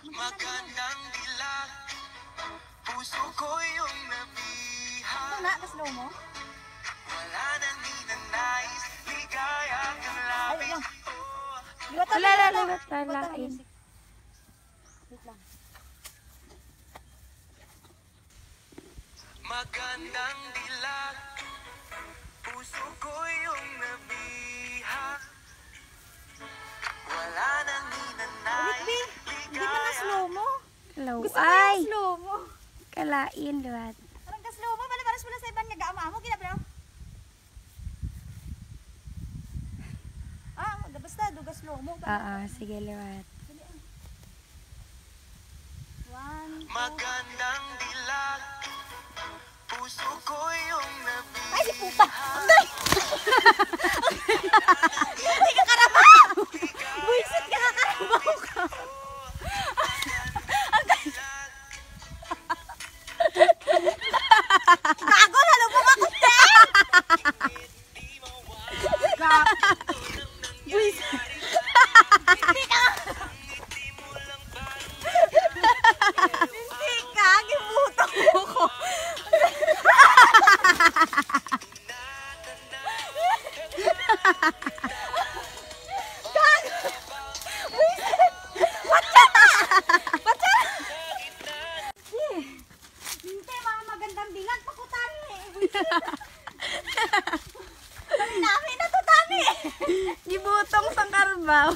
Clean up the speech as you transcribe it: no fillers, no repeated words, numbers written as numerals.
Magandang dilag, puso ko yung nabiha. Ito na, kaslo mo? Wala nang ninanais, ligaya kang labis. Wala, lalain. Wait lang. Magandang dilag, puso ko yung nabiha. Wala nang ninanais, Hindi mo na slow mo. Hello. Gusto ko Ay! yung slow mo. Kalain, liwat. Parang ka-slow mo. Bala-balas mo na sa ibang nag-aama mo. Ginabla. Basta, duga slow mo. Sige, liwat. 1, 2. magandang dilag, puso ko yung nabiha. Ay, si puta! Agay! Hindi ka karabaw! Buisit ka, kakarabaw ka! Agay! Gago! Halubong ako, Ten! Buisit! Hindi ka! Hindi ka! Gibutang mo ko! Hindi, mga magandang bilag. Pakutani eh. Tani namin na to, Tani. Gibutong sang karbaw.